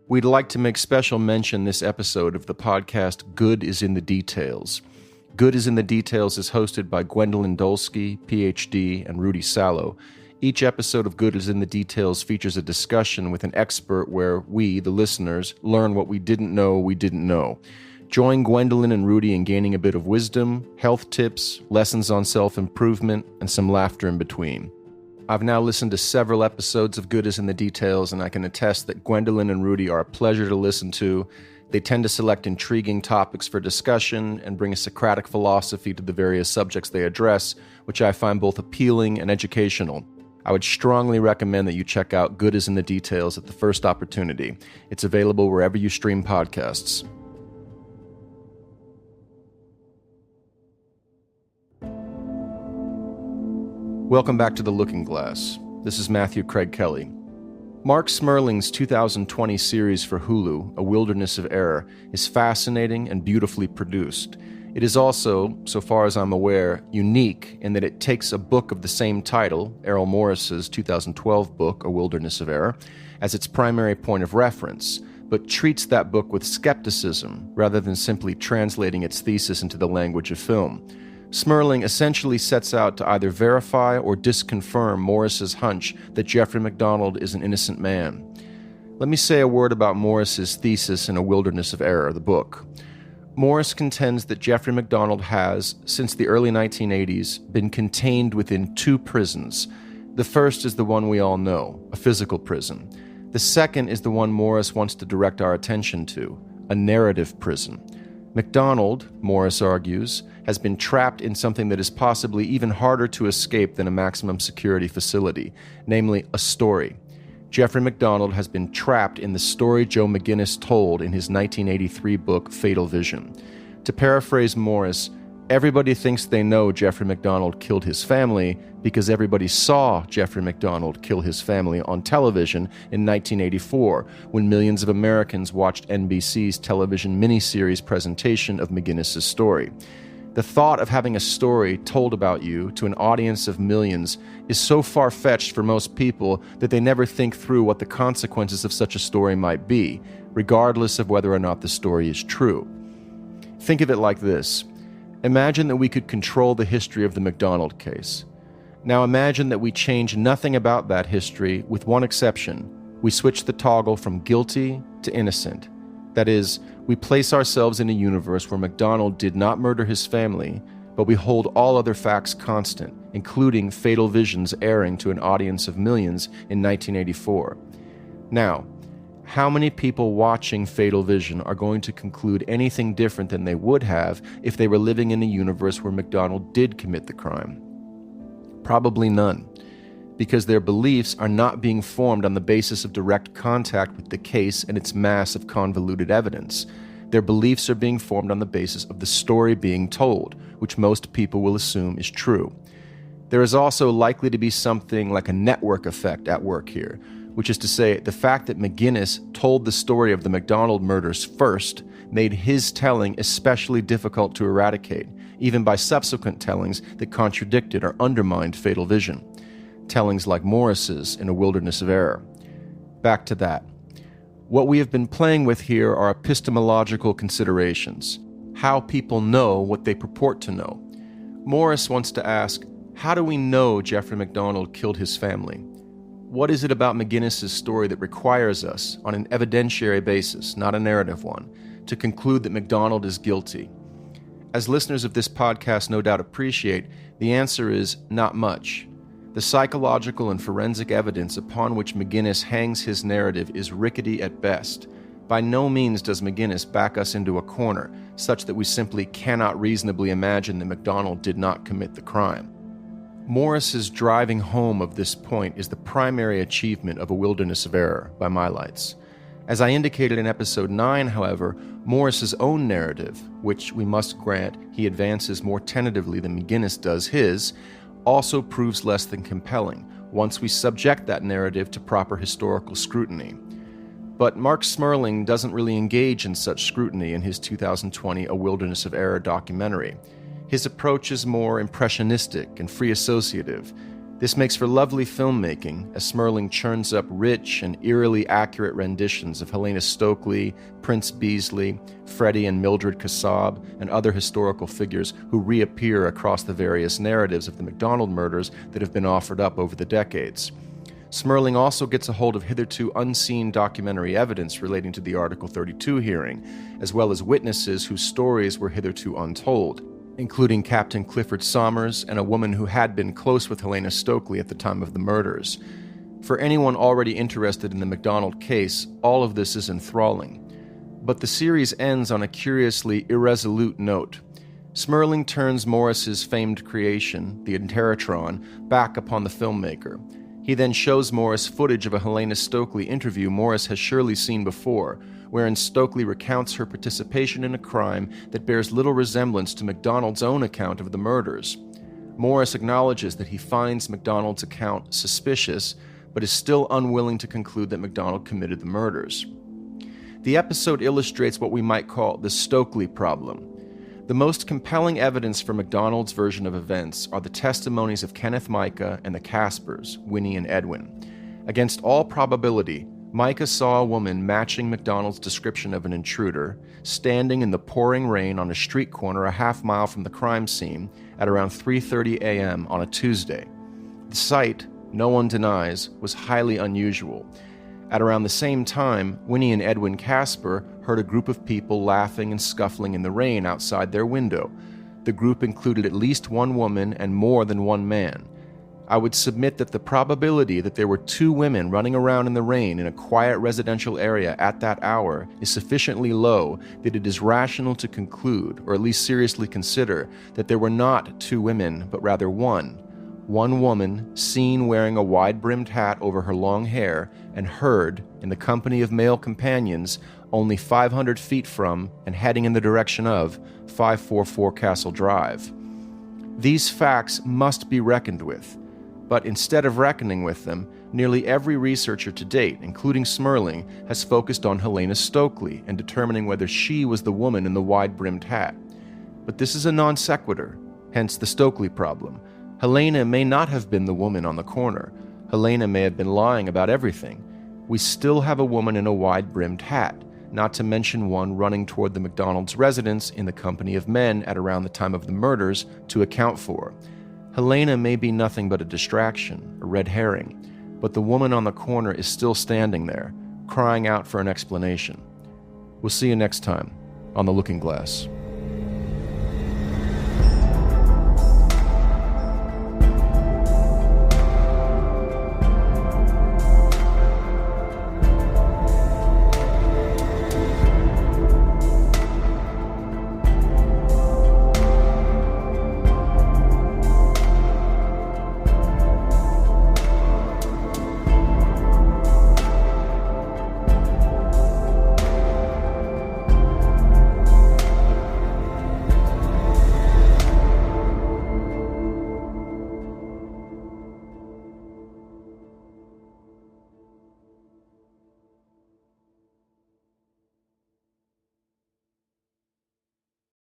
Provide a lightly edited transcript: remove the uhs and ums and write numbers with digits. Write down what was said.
We'd like to make special mention this episode of the podcast Good is in the Details. Good is in the Details is hosted by Gwendolyn Dolsky, PhD, and Rudy Sallow. Each episode of Good is in the Details features a discussion with an expert where we, the listeners, learn what we didn't know. Join Gwendolyn and Rudy in gaining a bit of wisdom, health tips, lessons on self-improvement, and some laughter in between. I've now listened to several episodes of Good is in the Details, and I can attest that Gwendolyn and Rudy are a pleasure to listen to. They tend to select intriguing topics for discussion and bring a Socratic philosophy to the various subjects they address, which I find both appealing and educational. I would strongly recommend that you check out Good is in the Details at the first opportunity. It's available wherever you stream podcasts. Welcome back to The Looking Glass. This is Matthew Kraig Kelly. Marc Smerling's 2020 series for Hulu, A Wilderness of Error, is fascinating and beautifully produced. It is also, so far as I'm aware, unique in that it takes a book of the same title, Errol Morris's 2012 book, A Wilderness of Error, as its primary point of reference, but treats that book with skepticism rather than simply translating its thesis into the language of film. Smerling essentially sets out to either verify or disconfirm Morris's hunch that Jeffrey MacDonald is an innocent man. Let me say a word about Morris's thesis in A Wilderness of Error, the book. Morris contends that Jeffrey MacDonald has, since the early 1980s, been contained within two prisons. The first is the one we all know, a physical prison. The second is the one Morris wants to direct our attention to, a narrative prison. MacDonald, Morris argues, has been trapped in something that is possibly even harder to escape than a maximum security facility, namely a story. Jeffrey MacDonald has been trapped in the story Joe McGinnis told in his 1983 book, Fatal Vision. To paraphrase Morris, everybody thinks they know Jeffrey MacDonald killed his family because everybody saw Jeffrey MacDonald kill his family on television in 1984, when millions of Americans watched NBC's television miniseries presentation of McGinnis's story. The thought of having a story told about you to an audience of millions is so far-fetched for most people that they never think through what the consequences of such a story might be, regardless of whether or not the story is true. Think of it like this. Imagine that we could control the history of the MacDonald case. Now imagine that we change nothing about that history with one exception. We switch the toggle from guilty to innocent. That is, we place ourselves in a universe where MacDonald did not murder his family, but we hold all other facts constant, including Fatal Vision's airing to an audience of millions in 1984. Now, how many people watching Fatal Vision are going to conclude anything different than they would have if they were living in a universe where MacDonald did commit the crime? Probably none, because their beliefs are not being formed on the basis of direct contact with the case and its mass of convoluted evidence. Their beliefs are being formed on the basis of the story being told, which most people will assume is true. There is also likely to be something like a network effect at work here, which is to say, the fact that McGinnis told the story of the MacDonald murders first made his telling especially difficult to eradicate, even by subsequent tellings that contradicted or undermined Fatal Vision. Tellings like Morris's in A Wilderness of Error. Back to that. What we have been playing with here are epistemological considerations, how people know what they purport to know. Morris wants to ask, how do we know Jeffrey MacDonald killed his family? What is it about McGinnis's story that requires us, on an evidentiary basis, not a narrative one, to conclude that MacDonald is guilty? As listeners of this podcast no doubt appreciate, the answer is not much. The psychological and forensic evidence upon which McGinnis hangs his narrative is rickety at best. By no means does McGinnis back us into a corner, such that we simply cannot reasonably imagine that MacDonald did not commit the crime. Morris's driving home of this point is the primary achievement of A Wilderness of Error, by my lights. As I indicated in episode 9, however, Morris's own narrative, which we must grant he advances more tentatively than McGinnis does his, also proves less than compelling once we subject that narrative to proper historical scrutiny. But Marc Smerling doesn't really engage in such scrutiny in his 2020 A Wilderness of Error documentary. His approach is more impressionistic and free associative. This makes for lovely filmmaking as Smerling churns up rich and eerily accurate renditions of Helena Stokely, Prince Beasley, Freddie and Mildred Kassab, and other historical figures who reappear across the various narratives of the MacDonald murders that have been offered up over the decades. Smerling also gets a hold of hitherto unseen documentary evidence relating to the Article 32 hearing, as well as witnesses whose stories were hitherto untold, including Captain Clifford Somers and a woman who had been close with Helena Stokely at the time of the murders. For anyone already interested in the MacDonald case, all of this is enthralling. But the series ends on a curiously irresolute note. Smerling turns Morris's famed creation, the Interrotron, back upon the filmmaker. He then shows Morris footage of a Helena Stokely interview Morris has surely seen before, wherein Stokely recounts her participation in a crime that bears little resemblance to MacDonald's own account of the murders. Morris acknowledges that he finds MacDonald's account suspicious, but is still unwilling to conclude that MacDonald committed the murders. The episode illustrates what we might call the Stokely problem. The most compelling evidence for MacDonald's version of events are the testimonies of Kenneth Micah and the Caspers, Winnie and Edwin. Against all probability, Micah saw a woman matching MacDonald's description of an intruder, standing in the pouring rain on a street corner a half-mile from the crime scene at around 3:30 a.m. on a Tuesday. The sight, no one denies, was highly unusual. At around the same time, Winnie and Edwin Casper heard a group of people laughing and scuffling in the rain outside their window. The group included at least one woman and more than one man. I would submit that the probability that there were two women running around in the rain in a quiet residential area at that hour is sufficiently low that it is rational to conclude, or at least seriously consider, that there were not two women, but rather one. One woman, seen wearing a wide-brimmed hat over her long hair, and heard, in the company of male companions, only 500 feet from and heading in the direction of 544 Castle Drive. These facts must be reckoned with, but instead of reckoning with them, nearly every researcher to date, including Smerling, has focused on Helena Stokely and determining whether she was the woman in the wide-brimmed hat. But this is a non sequitur, hence the Stokely problem. Helena may not have been the woman on the corner. Helena may have been lying about everything. We still have a woman in a wide-brimmed hat, not to mention one running toward the MacDonald's residence in the company of men at around the time of the murders to account for. Helena may be nothing but a distraction, a red herring, but the woman on the corner is still standing there, crying out for an explanation. We'll see you next time on The Looking Glass.